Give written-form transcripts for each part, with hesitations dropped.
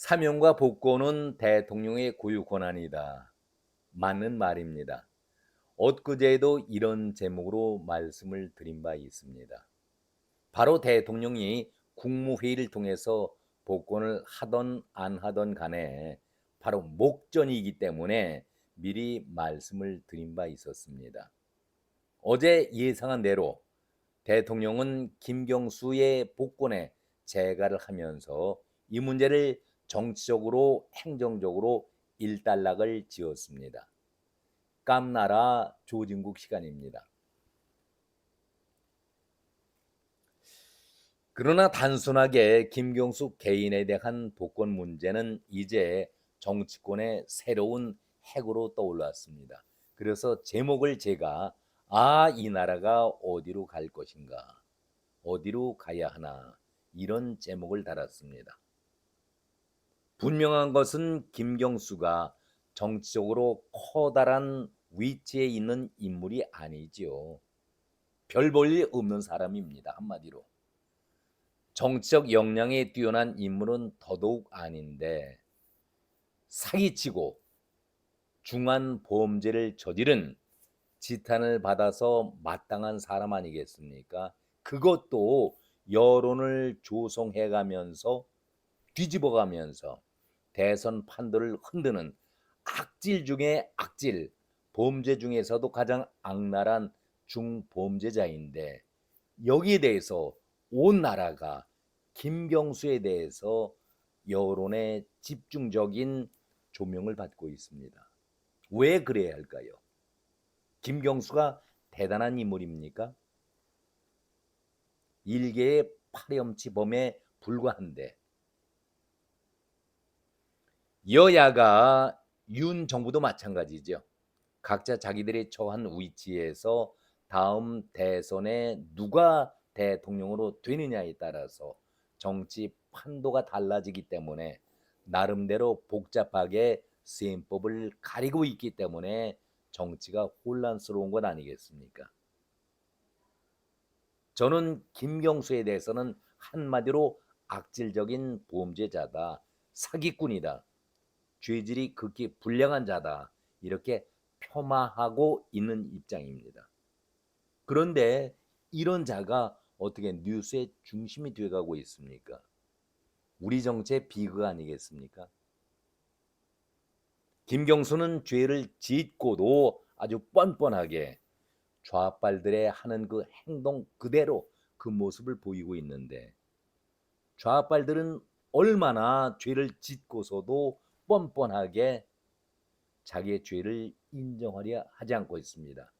사명과 복권은 대통령의 고유 권한이다. 맞는 말입니다. 엊그제에도 이런 제목으로 말씀을 드린 바 있습니다. 바로 대통령이 국무회의를 통해서 복권을 하던 안 하던 간에 바로 목전이기 때문에 미리 말씀을 드린 바 있었습니다. 어제 예상한 대로 대통령은 김경수의 복권에 재가를 하면서 이 문제를 정치적으로 행정적으로 일단락을 지었습니다. 깜나라 조진국 시간입니다. 그러나 단순하게 김경수 개인에 대한 복권 문제는 이제 정치권의 새로운 핵으로 떠올랐습니다. 그래서 제목을 제가 이 나라가 어디로 갈 것인가, 어디로 가야 하나 이런 제목을 달았습니다. 분명한 것은 김경수가 정치적으로 커다란 위치에 있는 인물이 아니지요. 별 볼 일 없는 사람입니다. 한마디로. 정치적 역량이 뛰어난 인물은 더더욱 아닌데 사기치고 중한 범죄를 저지른 지탄을 받아서 마땅한 사람 아니겠습니까? 그것도 여론을 조성해가면서 뒤집어가면서 대선 판도를 흔드는 악질 중에 악질, 범죄 중에서도 가장 악랄한 중범죄자인데 여기에 대해서 온 나라가 김경수에 대해서 여론의 집중적인 조명을 받고 있습니다. 왜 그래야 할까요? 김경수가 대단한 인물입니까? 일개의 파렴치범에 불과한데 여야가 윤 정부도 마찬가지죠. 각자 자기들이 처한 위치에서 다음 대선에 누가 대통령으로 되느냐에 따라서 정치 판도가 달라지기 때문에 나름대로 복잡하게 셈법을 가리고 있기 때문에 정치가 혼란스러운 것 아니겠습니까? 저는 김경수에 대해서는 한마디로 악질적인 범죄자다, 사기꾼이다, 죄질이 극히 불량한 자다 이렇게 폄하하고 있는 입장입니다. 그런데 이런 자가 어떻게 뉴스의 중심이 되어가고 있습니까? 우리 정치의 비극 아니겠습니까? 김경수는 죄를 짓고도 아주 뻔뻔하게 좌빨들의 하는 그 행동 그대로 그 모습을 보이고 있는데 좌빨들은 얼마나 죄를 짓고서도 뻔뻔하게 자기의 죄를 인정하려 하지 않고 있습니다.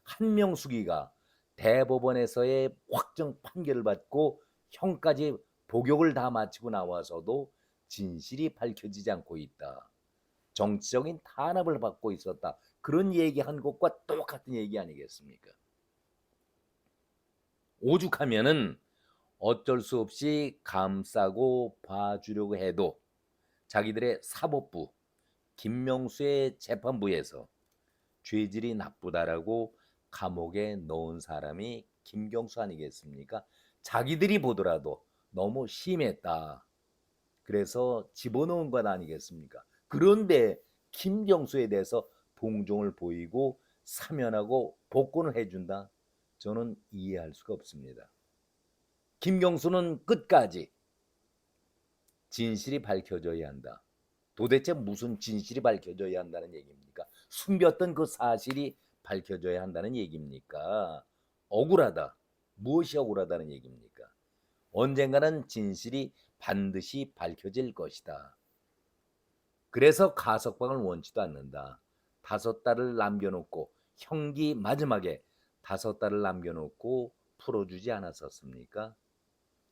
한명숙이가 대법원에서의 확정 판결을 받고 형까지 복역을 다 마치고 나와서도 진실이 밝혀지지 않고 있다. 정치적인 탄압을 받고 있었다. 그런 얘기한 것과 똑같은 얘기 아니겠습니까? 오죽하면은 어쩔 수 없이 감싸고 봐주려고 해도 자기들의 사법부, 김명수의 재판부에서 죄질이 나쁘다라고 감옥에 넣은 사람이 김경수 아니겠습니까? 자기들이 보더라도 너무 심했다. 그래서 집어넣은 것 아니겠습니까? 그런데 김경수에 대해서 동정을 보이고 사면하고 복권을 해준다? 저는 이해할 수가 없습니다. 김경수는 끝까지 진실이 밝혀져야 한다. 도대체 무슨 진실이 밝혀져야 한다는 얘기입니까? 숨겼던 그 사실이 밝혀져야 한다는 얘기입니까? 억울하다. 무엇이 억울하다는 얘기입니까? 언젠가는 진실이 반드시 밝혀질 것이다. 그래서 가석방을 원치도 않는다. 5달을 남겨놓고 형기 마지막에 5달을 남겨놓고 풀어주지 않았었습니까?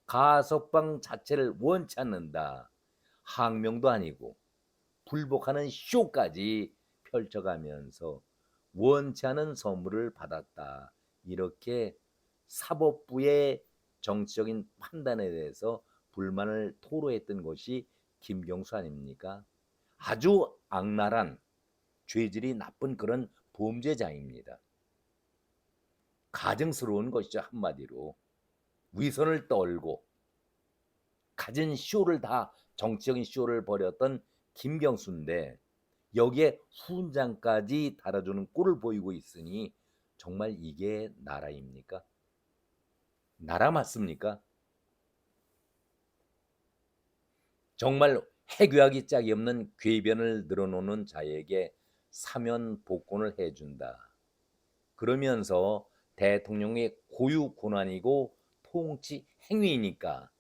가석방 자체를 원치 않는다. 항명도 아니고 불복하는 쇼까지 펼쳐가면서 원치 않은 선물을 받았다. 이렇게 사법부의 정치적인 판단에 대해서 불만을 토로했던 것이 김경수 아닙니까? 아주 악랄한 죄질이 나쁜 그런 범죄자입니다. 가증스러운 것이죠. 한마디로 위선을 떨고 가진 쇼를 다 정치적인 쇼를 벌였던 김경수인데 여기에 훈장까지 달아주는 꼴을 보이고 있으니 정말 이게 나라입니까? 나라 맞습니까? 정말 해괴하기 짝이 없는 궤변을 늘어놓는 자에게 사면 복권을 해준다. 그러면서 대통령의 고유 권한이고 통치 행위이니까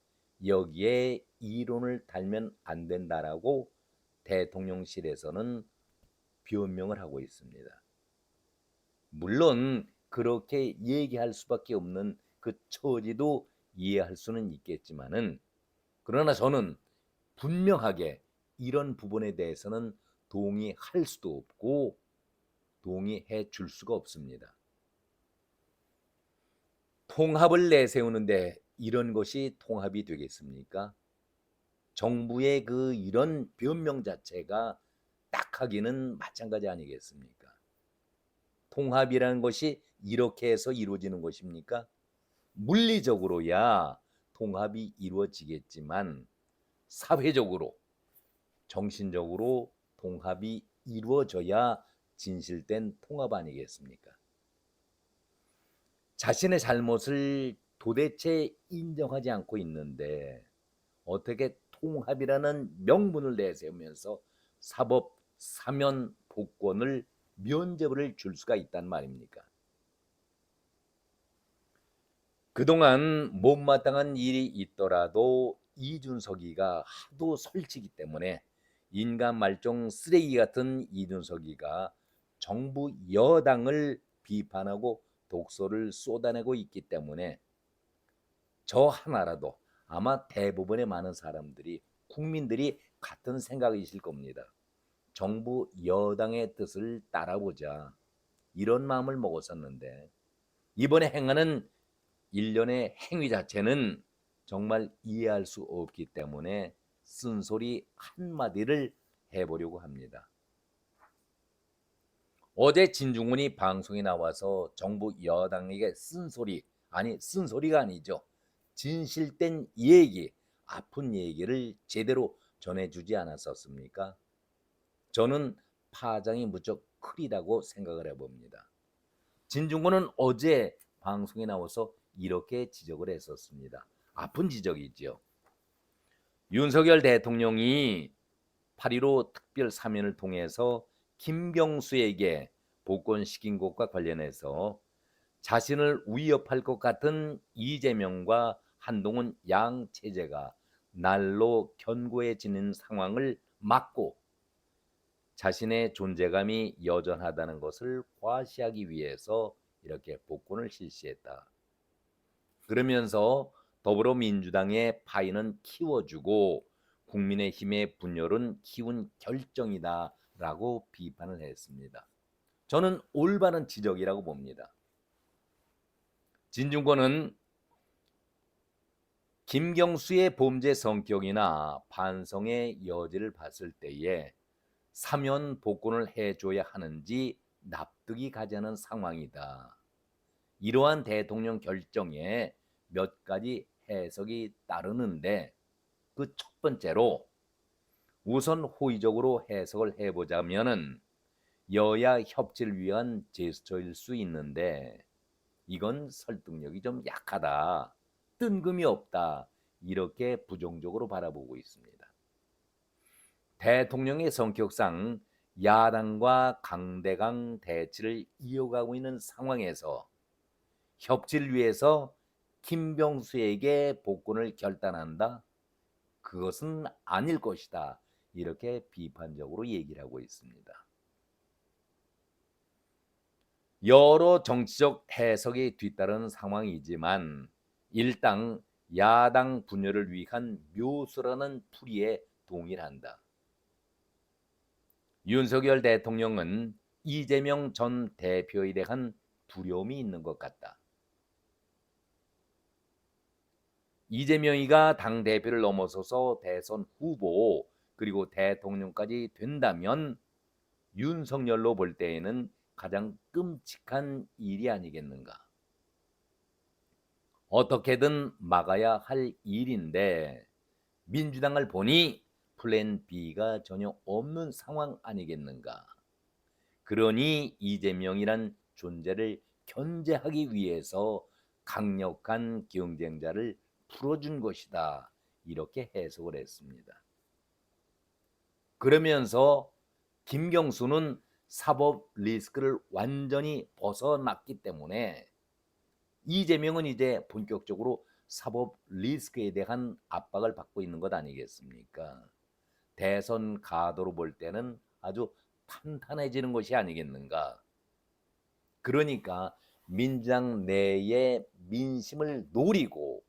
여기에 이론을 달면 안 된다라고 대통령실에서는 변명을 하고 있습니다. 물론 그렇게 얘기할 수밖에 없는 그 처지도 이해할 수는 있겠지만은 그러나 저는 분명하게 이런 부분에 대해서는 동의할 수도 없고 동의해 줄 수가 없습니다. 통합을 내세우는데 이런 것이 통합이 되겠습니까? 정부의 그 이런 변명 자체가 딱하기는 마찬가지 아니겠습니까? 통합이라는 것이 이렇게 해서 이루어지는 것입니까? 물리적으로야 통합이 이루어지겠지만 사회적으로, 정신적으로 통합이 이루어져야 진실된 통합 아니겠습니까? 자신의 잘못을 도대체 인정하지 않고 있는데 어떻게 통합이라는 명분을 내세우면서 사법 사면 복권을 면죄부를 줄 수가 있단 말입니까? 그동안 못마땅한 일이 있더라도 이준석이가 하도 설치기 때문에 인간 말종 쓰레기 같은 이준석이가 정부 여당을 비판하고 독소를 쏟아내고 있기 때문에 저 하나라도 아마 대부분의 많은 사람들이 국민들이 같은 생각이실 겁니다. 정부 여당의 뜻을 따라보자 이런 마음을 먹었었는데 이번에 행하는 일련의 행위 자체는 정말 이해할 수 없기 때문에 쓴소리 한마디를 해보려고 합니다. 어제 진중권이 방송에 나와서 정부 여당에게 쓴소리, 아니 쓴소리가 아니죠. 진실된 얘기, 아픈 얘기를 제대로 전해주지 않았었습니까? 저는 파장이 무척 크리다고 생각을 해봅니다. 진중권은 어제 방송에 나와서 이렇게 지적을 했었습니다. 아픈 지적이죠. 윤석열 대통령이 8.15 특별 사면을 통해서 김경수에게 복권시킨 것과 관련해서 자신을 위협할 것 같은 이재명과 한동훈 양 체제가 날로 견고해지는 상황을 막고 자신의 존재감이 여전하다는 것을 과시하기 위해서 이렇게 복권을 실시했다. 그러면서 더불어민주당의 파이는 키워주고 국민의힘의 분열은 키운 결정이다라고 비판을 했습니다. 저는 올바른 지적이라고 봅니다. 진중권은 김경수의 범죄 성격이나 반성의 여지를 봤을 때에 사면 복권을 해줘야 하는지 납득이 가지 않은 상황이다. 이러한 대통령 결정에 몇 가지 해석이 따르는데 그 첫 번째로 우선 호의적으로 해석을 해보자면은 여야 협치를 위한 제스처일 수 있는데 이건 설득력이 좀 약하다. 뜬금이 없다. 이렇게 부정적으로 바라보고 있습니다. 대통령의 성격상 야당과 강대강 대치를 이어가고 있는 상황에서 협치를 위해서 김병수에게 복권을 결단한다? 그것은 아닐 것이다. 이렇게 비판적으로 얘기를 하고 있습니다. 여러 정치적 해석이 뒤따르는 상황이지만 일당 야당 분열을 위한 묘수라는 풀이에 동일한다. 윤석열 대통령은 이재명 전 대표에 대한 두려움이 있는 것 같다. 이재명이가 당대표를 넘어서서 대선 후보 그리고 대통령까지 된다면 윤석열로 볼 때에는 가장 끔찍한 일이 아니겠는가. 어떻게든 막아야 할 일인데 민주당을 보니 플랜 B가 전혀 없는 상황 아니겠는가. 그러니 이재명이란 존재를 견제하기 위해서 강력한 경쟁자를 풀어준 것이다. 이렇게 해석을 했습니다. 그러면서 김경수는 사법 리스크를 완전히 벗어났기 때문에 이재명은 이제 본격적으로 사법 리스크에 대한 압박을 받고 있는 것 아니겠습니까? 대선 가도로 볼 때는 아주 탄탄해지는 것이 아니겠는가. 그러니까 민주당 내의 민심을 노리고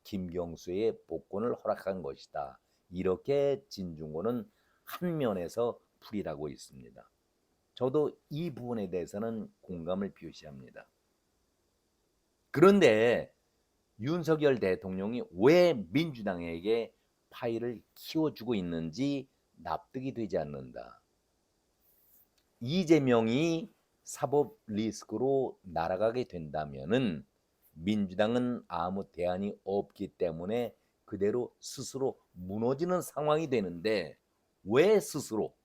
김경수의 복권을 허락한 것이다. 이렇게 진중권은 한 면에서 풀이하고 있습니다. 저도 이 부분에 대해서는 공감을 표시합니다. 그런데 윤석열 대통령이 왜 민주당에게 파일을 키워주고 있는지 납득이 되지 않는다. 이재명이 사법 리스크로 날아가게 된다면은 민주당은 아무 대안이 없기 때문에 그대로 스스로 무너지는 상황이 되는데 왜 스스로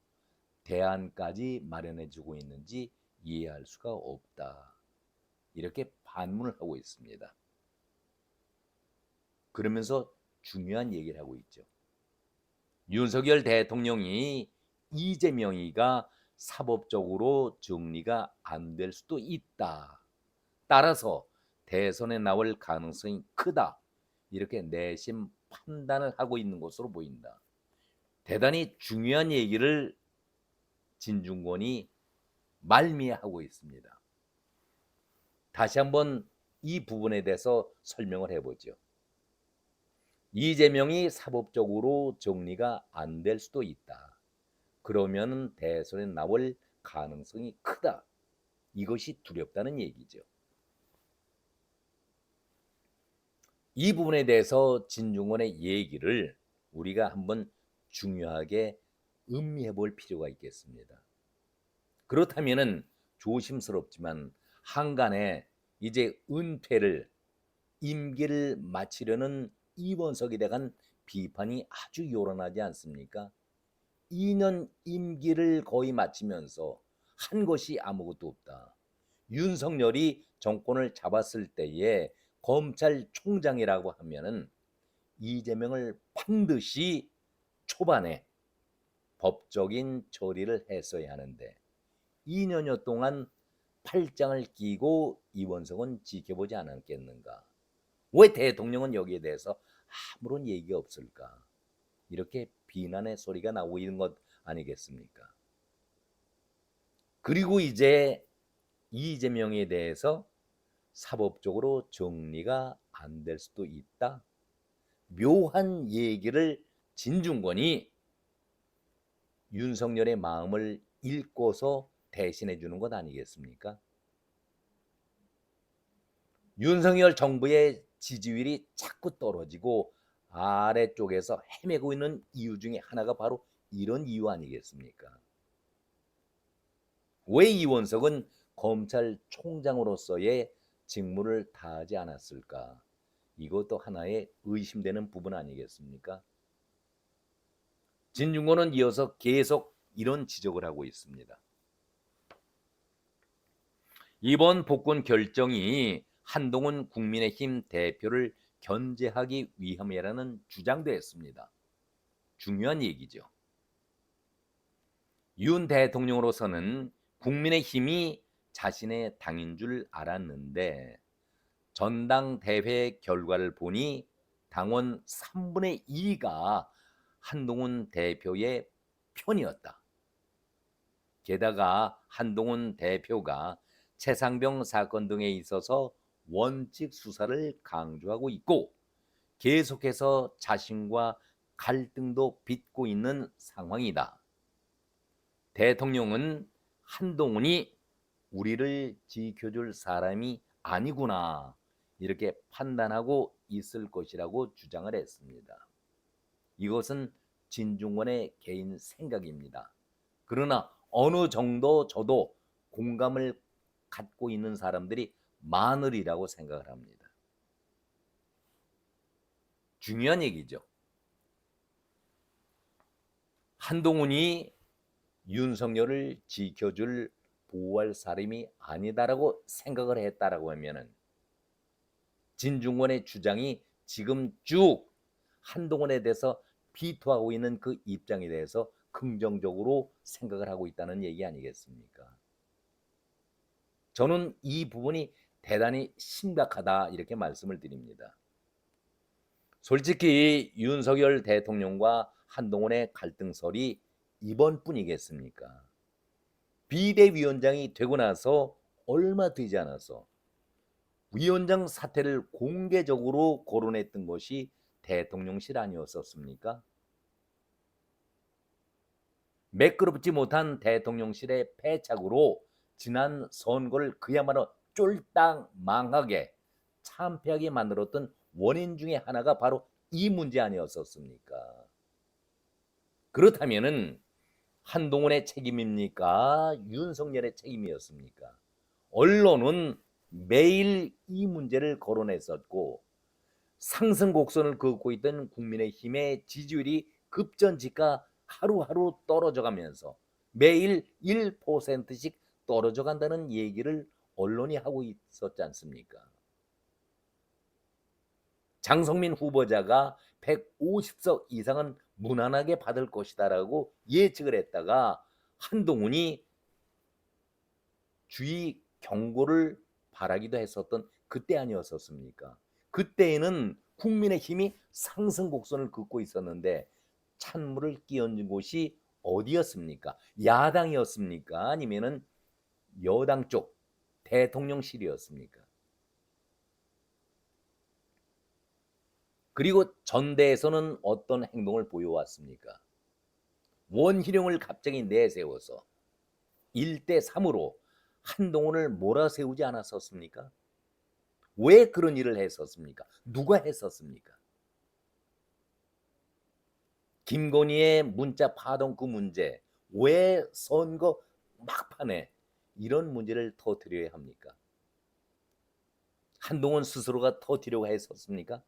대안까지 마련해 주고 있는지 이해할 수가 없다. 이렇게 반문을 하고 있습니다. 그러면서 중요한 얘기를 하고 있죠. 윤석열 대통령이 이재명이가 사법적으로 정리가 안 될 수도 있다. 따라서 대선에 나올 가능성이 크다. 이렇게 내심 판단을 하고 있는 것으로 보인다. 대단히 중요한 얘기를 진중권이 말미하고 있습니다. 다시 한번 이 부분에 대해서 설명을 해보죠. 이재명이 사법적으로 정리가 안 될 수도 있다. 그러면 대선에 나올 가능성이 크다. 이것이 두렵다는 얘기죠. 이 부분에 대해서 진중권의 얘기를 우리가 한번 중요하게 음미해 볼 필요가 있겠습니다. 그렇다면은 조심스럽지만 한간에 이제 은퇴를 임기를 마치려는 이원석에 대한 비판이 아주 요란하지 않습니까? 2년 임기를 거의 마치면서 한 것이 아무것도 없다. 윤석열이 정권을 잡았을 때에 검찰총장이라고 하면은 이재명을 반드시 초반에 법적인 처리를 했어야 하는데 2년여 동안 팔짱을 끼고 이원석은 지켜보지 않았겠는가? 왜 대통령은 여기에 대해서 아무런 얘기가 없을까? 이렇게 비난의 소리가 나오고 있는 것 아니겠습니까? 그리고 이제 이재명에 대해서 사법적으로 정리가 안 될 수도 있다. 묘한 얘기를 진중권이 윤석열의 마음을 읽고서 대신해 주는 것 아니겠습니까? 윤석열 정부의 지지율이 자꾸 떨어지고 아래쪽에서 헤매고 있는 이유 중에 하나가 바로 이런 이유 아니겠습니까? 왜 이원석은 검찰총장으로서의 직무를 다하지 않았을까? 이것도 하나의 의심되는 부분 아니겠습니까? 진중권은 이어서 계속 이런 지적을 하고 있습니다. 이번 복권 결정이 한동훈 국민의힘 대표를 견제하기 위함이라는 주장도 했습니다. 중요한 얘기죠. 윤 대통령으로서는 국민의힘이 자신의 당인 줄 알았는데 전당대회 결과를 보니 당원 3분의 2가 한동훈 대표의 편이었다. 게다가 한동훈 대표가 최상병 사건 등에 있어서 원칙 수사를 강조하고 있고 계속해서 자신과 갈등도 빚고 있는 상황이다. 대통령은 한동훈이 우리를 지켜줄 사람이 아니구나 이렇게 판단하고 있을 것이라고 주장을 했습니다. 이것은 진중권의 개인 생각입니다. 그러나 어느 정도 저도 공감을 갖고 있는 사람들이 많으리라고 생각을 합니다. 중요한 얘기죠. 한동훈이 윤석열을 지켜줄 보호할 사람이 아니다라고 생각을 했다라고 하면은 진중권의 주장이 지금 쭉 한동훈에 대해서 비토하고 있는 그 입장에 대해서 긍정적으로 생각을 하고 있다는 얘기 아니겠습니까? 저는 이 부분이 대단히 심각하다 이렇게 말씀을 드립니다. 솔직히 윤석열 대통령과 한동훈의 갈등설이 이번뿐이겠습니까? 비대위원장이 되고 나서 얼마 되지 않아서 위원장 사퇴를 공개적으로 거론했던 것이 대통령실 아니었었습니까? 매끄럽지 못한 대통령실의 패착으로 지난 선거를 그야말로 쫄딱 망하게 참패하게 만들었던 원인 중에 하나가 바로 이 문제 아니었었습니까? 그렇다면은 한동훈의 책임입니까? 윤석열의 책임이었습니까? 언론은 매일 이 문제를 거론했었고 상승 곡선을 긋고 있던 국민의힘의 지지율이 급전직하 하루하루 떨어져 가면서 매일 1%씩 떨어져 간다는 얘기를 언론이 하고 있었지 않습니까? 장성민 후보자가 150석 이상은 무난하게 받을 것이다라고 예측을 했다가 한동훈이 주의 경고를 바라기도 했었던 그때 아니었었습니까? 그때에는 국민의힘이 상승 곡선을 긋고 있었는데 찬물을 끼얹은 곳이 어디였습니까? 야당이었습니까? 아니면은 여당 쪽 대통령실이었습니까? 그리고 전대에서는 어떤 행동을 보여왔습니까? 원희룡을 갑자기 내세워서 1대3으로 한동훈을 몰아세우지 않았었습니까? 왜 그런 일을 했었습니까? 누가 했었습니까? 김건희의 문자 파동 그 문제, 왜 선거 막판에 이런 문제를 터뜨려야 합니까? 한동훈 스스로가 터뜨리려고 했었습니까?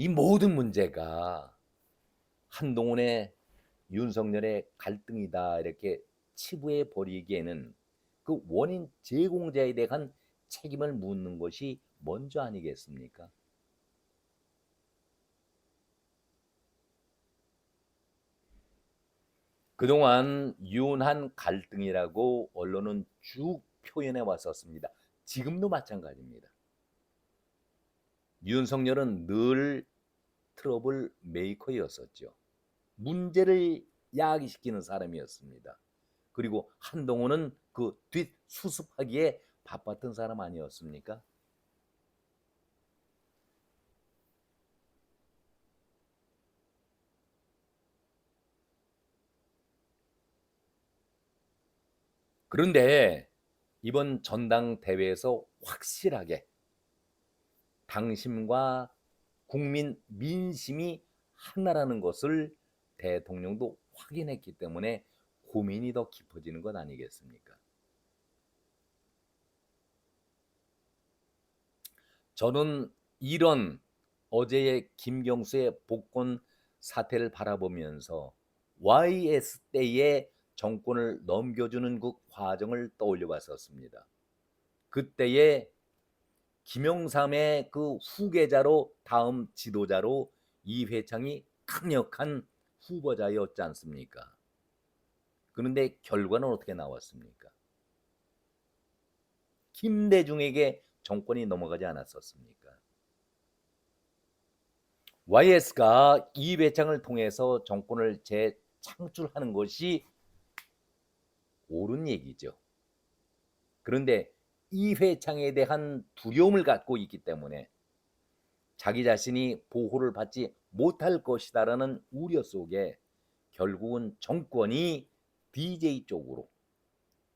이 모든 문제가 한동훈의 윤석열의 갈등이다 이렇게 치부해 버리기에는 그 원인 제공자에 대한 책임을 묻는 것이 먼저 아니겠습니까? 그동안 윤한 갈등이라고 언론은 쭉 표현해 왔었습니다. 지금도 마찬가지입니다. 윤석열은 늘 트러블 메이커였었죠. 문제를 야기시키는 사람이었습니다. 그리고 한동훈은 그 뒷수습하기에 바빴던 사람 아니었습니까? 그런데 이번 전당대회에서 확실하게 당심과 국민 민심이 하나라는 것을 대통령도 확인했기 때문에 고민이 더 깊어지는 것 아니겠습니까? 저는 이런 어제의 김경수의 복권 사태를 바라보면서 YS 때의 정권을 넘겨주는 그 과정을 떠올려 봤었습니다. 그때의 김영삼의 그 후계자로 다음 지도자로 이회창이 강력한 후보자였지 않습니까? 그런데 결과는 어떻게 나왔습니까? 김대중에게 정권이 넘어가지 않았었습니까? YS가 이회창을 통해서 정권을 재창출하는 것이 옳은 얘기죠. 그런데 이회창에 대한 두려움을 갖고 있기 때문에 자기 자신이 보호를 받지 못할 것이다라는 우려 속에 결국은 정권이 DJ 쪽으로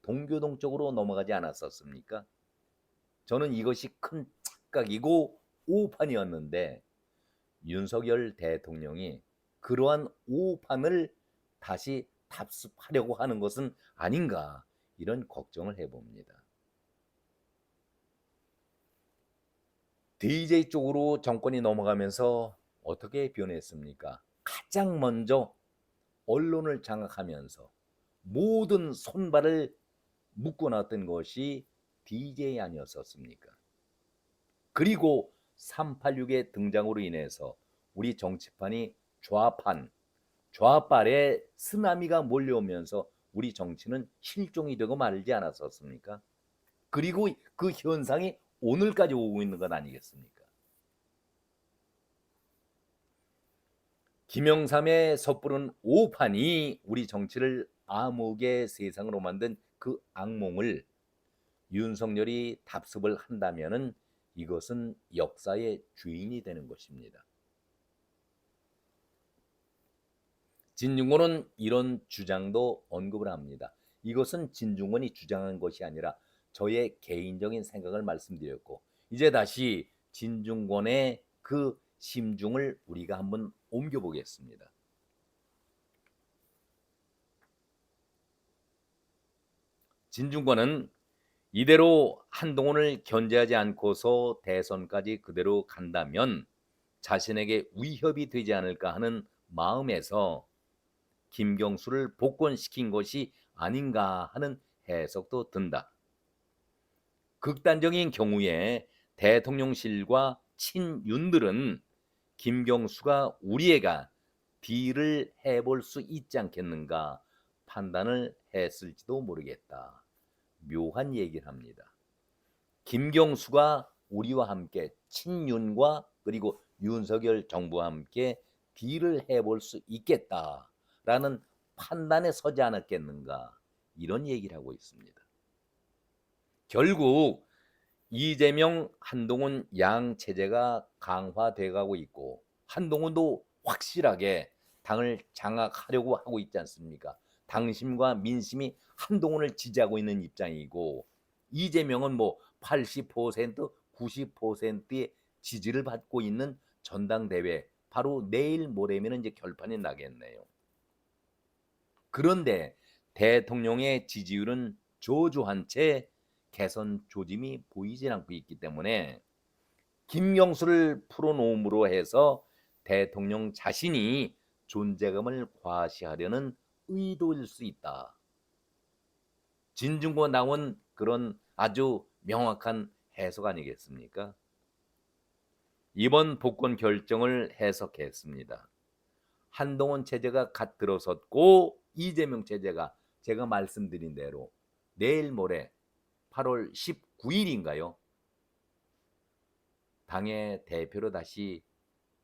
동교동 쪽으로 넘어가지 않았었습니까? 저는 이것이 큰 착각이고 오판이었는데 윤석열 대통령이 그러한 오판을 다시 답습하려고 하는 것은 아닌가 이런 걱정을 해봅니다. DJ 쪽으로 정권이 넘어가면서 어떻게 변했습니까? 가장 먼저 언론을 장악하면서 모든 손발을 묶어 놨던 것이 DJ 아니었었습니까? 그리고 386의 등장으로 인해서 우리 정치판이 좌빨의 쓰나미가 몰려오면서 우리 정치는 실종이 되고 말지 않았었습니까? 그리고 그 현상이 오늘까지 오고 있는 것 아니겠습니까? 김영삼의 섣부른 오판이 우리 정치를 암흑의 세상으로 만든 그 악몽을 윤석열이 답습을 한다면은 이것은 역사의 주인이 되는 것입니다. 진중권은 이런 주장도 언급을 합니다. 이것은 진중권이 주장한 것이 아니라 저의 개인적인 생각을 말씀드렸고, 이제 다시 진중권의 그 심중을 우리가 한번 옮겨보겠습니다. 진중권은 이대로 한동훈을 견제하지 않고서 대선까지 그대로 간다면 자신에게 위협이 되지 않을까 하는 마음에서 김경수를 복권시킨 것이 아닌가 하는 해석도 든다. 극단적인 경우에 대통령실과 친윤들은 김경수가 우리애가 딜을 해볼 수 있지 않겠는가 판단을 했을지도 모르겠다. 묘한 얘기를 합니다. 김경수가 우리와 함께 친윤과 그리고 윤석열 정부와 함께 딜을 해볼 수 있겠다라는 판단에 서지 않았겠는가 이런 얘기를 하고 있습니다. 결국 이재명, 한동훈 양 체제가 강화돼 가고 있고 한동훈도 확실하게 당을 장악하려고 하고 있지 않습니까? 당심과 민심이 한동훈을 지지하고 있는 입장이고 이재명은 뭐 80%, 90%의 지지를 받고 있는 전당대회 바로 내일 모레면 이제 결판이 나겠네요. 그런데 대통령의 지지율은 저조한 채 개선 조짐이 보이지 않고 있기 때문에 김경수를 풀어놓음으로 해서 대통령 자신이 존재감을 과시하려는 의도일 수 있다. 진중권 나온 그런 아주 명확한 해석 아니겠습니까? 이번 복권 결정을 해석했습니다. 한동훈 체제가 갓 들어섰고 이재명 체제가 제가 말씀드린 대로 내일 모레 8월 19일인가요? 당의 대표로 다시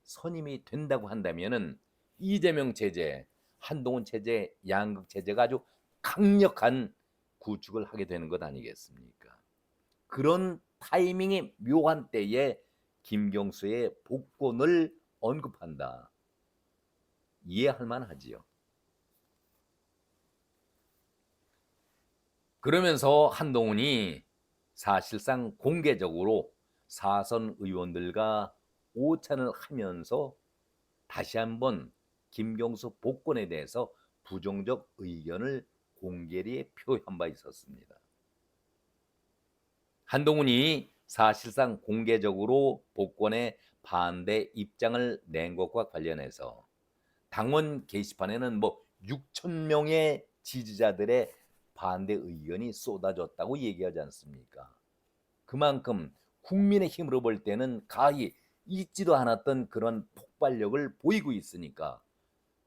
선임이 된다고 한다면은 이재명 체제, 한동훈 체제, 양극 체제가 아주 강력한 구축을 하게 되는 것 아니겠습니까? 그런 타이밍이 묘한 때에 김경수의 복권을 언급한다. 이해할 만하지요. 그러면서 한동훈이 사실상 공개적으로 사선 의원들과 오찬을 하면서 다시 한번 김경수 복권에 대해서 부정적 의견을 공개리 표한 바 있었습니다. 한동훈이 사실상 공개적으로 복권에 반대 입장을 낸 것과 관련해서 당원 게시판에는 뭐 6천 명의 지지자들의 반대 의견이 쏟아졌다고 얘기하지 않습니까? 그만큼 국민의 힘으로 볼 때는 가히 있지도 않았던 그런 폭발력을 보이고 있으니까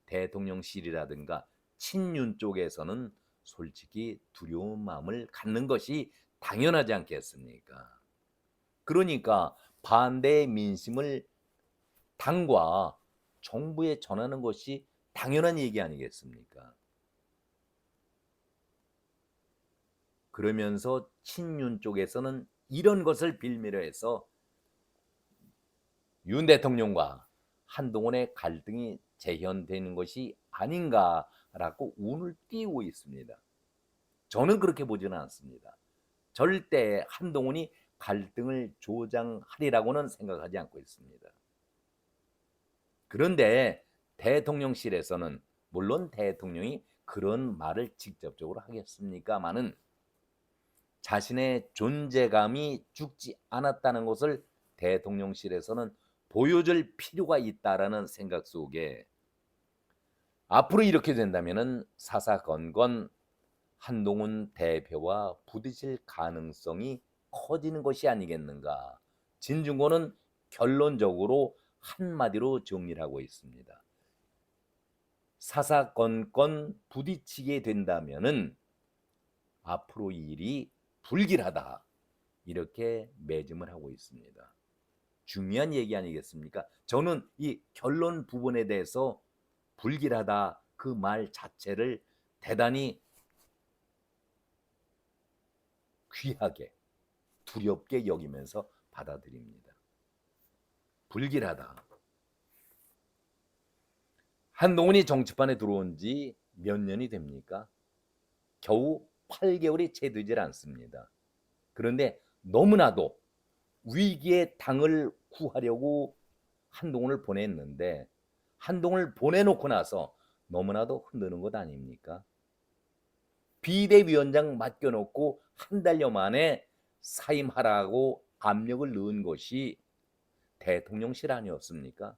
대통령실이라든가 친윤 쪽에서는 솔직히 두려운 마음을 갖는 것이 당연하지 않겠습니까? 그러니까 반대의 민심을 당과 정부에 전하는 것이 당연한 얘기 아니겠습니까? 그러면서 친윤 쪽에서는 이런 것을 빌미로 해서 윤 대통령과 한동훈의 갈등이 재현되는 것이 아닌가라고 운을 띄우고 있습니다. 저는 그렇게 보지는 않습니다. 절대 한동훈이 갈등을 조장하리라고는 생각하지 않고 있습니다. 그런데 대통령실에서는 물론 대통령이 그런 말을 직접적으로 하겠습니까마는 자신의 존재감이 죽지 않았다는 것을 대통령실에서는 보여줄 필요가 있다라는 생각 속에 앞으로 이렇게 된다면은 사사건건 한동훈 대표와 부딪힐 가능성이 커지는 것이 아니겠는가. 진중권은 결론적으로 한마디로 정리를 하고 있습니다. 사사건건 부딪히게 된다면은 앞으로 이 일이 불길하다. 이렇게 매짐을 하고 있습니다. 중요한 얘기 아니겠습니까? 저는 이 결론 부분에 대해서 불길하다 그 말 자체를 대단히 귀하게 두렵게 여기면서 받아들입니다. 불길하다. 한동훈이 정치판에 들어온 지 몇 년이 됩니까? 겨우 8개월이 채 되질 않습니다. 그런데 너무나도 위기의 당을 구하려고 한동훈을 보냈는데 한동훈을 보내놓고 나서 너무나도 흔드는 것 아닙니까? 비대위원장 맡겨놓고 한 달여 만에 사임하라고 압력을 넣은 것이 대통령실 아니었습니까?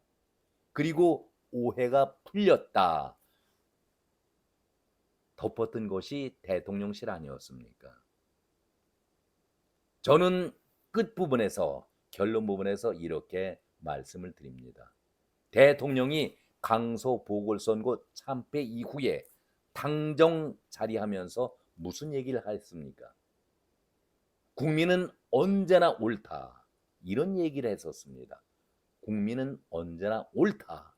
그리고 오해가 풀렸다. 덮었던 것이 대통령실 아니었습니까? 저는 끝부분에서 결론 부분에서 이렇게 말씀을 드립니다. 대통령이 강서 보궐선거 참패 이후에 당정 자리하면서 무슨 얘기를 했습니까? 국민은 언제나 옳다. 이런 얘기를 했었습니다. 국민은 언제나 옳다.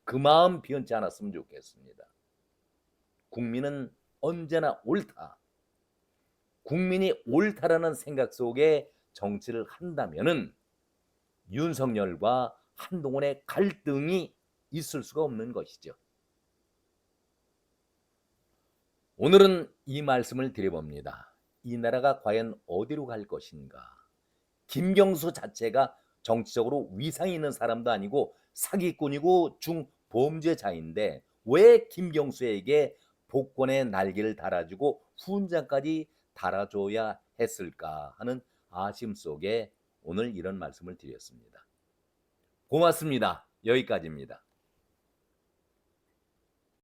그 마음 변치 않았으면 좋겠습니다. 국민은 언제나 옳다. 국민이 옳다라는 생각 속에 정치를 한다면은 윤석열과 한동훈의 갈등이 있을 수가 없는 것이죠. 오늘은 이 말씀을 드려봅니다. 이 나라가 과연 어디로 갈 것인가? 김경수 자체가 정치적으로 위상이 있는 사람도 아니고 사기꾼이고 중범죄자인데 왜 김경수에게 복권의 날개를 달아주고 훈장까지 달아줘야 했을까 하는 아쉬움 속에 오늘 이런 말씀을 드렸습니다. 고맙습니다. 여기까지입니다.